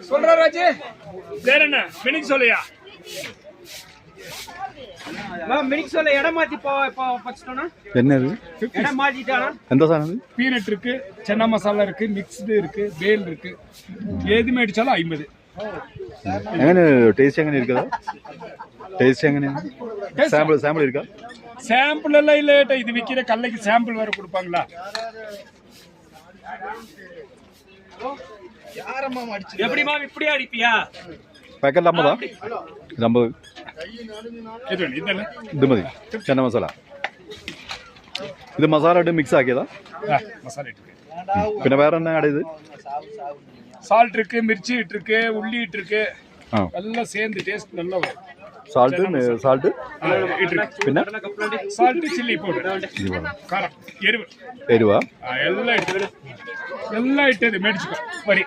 சொல்றா ராஜு. வேற என்ன மினிக் சொல்லையா? மினிக் சொல்ல இடம் மாத்தி பச்சிட்டோம்னா என்னது? இடம் மாத்திட்டானா? எந்த சாதனம்? பீனட் இருக்கு, சன்னா மசாலா இருக்கு, மிக்ஸ்டு இருக்கு, பேல் இருக்கு. ஏதுமே அடிச்சாலும் 50. എങ്ങനെ ടേസ്റ്റ് എങ്ങനെ ഇരിക്കോ? ടേസ്റ്റ് എങ്ങനെയാണ്? സാമ്പിൾ இருக்கா? சாம்பிள் எல்லாம் இல்ல. இது விக்கிற கல்லைக்கு சாம்பிள் வேற கொடுப்பாங்களா? எப்படிமா இப்படி அடிப்பியா? പാക്കറ്റ് 50 50 ഇത് മതി. ചന്ന മസാല ഇത് മസാല ഇട്ട് മിക്സ് ആക്കിയതാ? மசாலா இருக்கு. പിന്നെ വേറെ என்ன ആഡ് ചെയ്ത്? சால்ட் இருக்கு, மிர்ச்சி இருக்கு, உள்ளி இருக்கு. எல்லாம் சேர்ந்து டேஸ்ட் நல்லா வரும். സാൾട്ട് പിന്നെ சால்ட் சில்லி பவுடர் காரம் எருவா എരുവാ எல்லாம் இட்டது மேடிச்சுக்கோ. வரி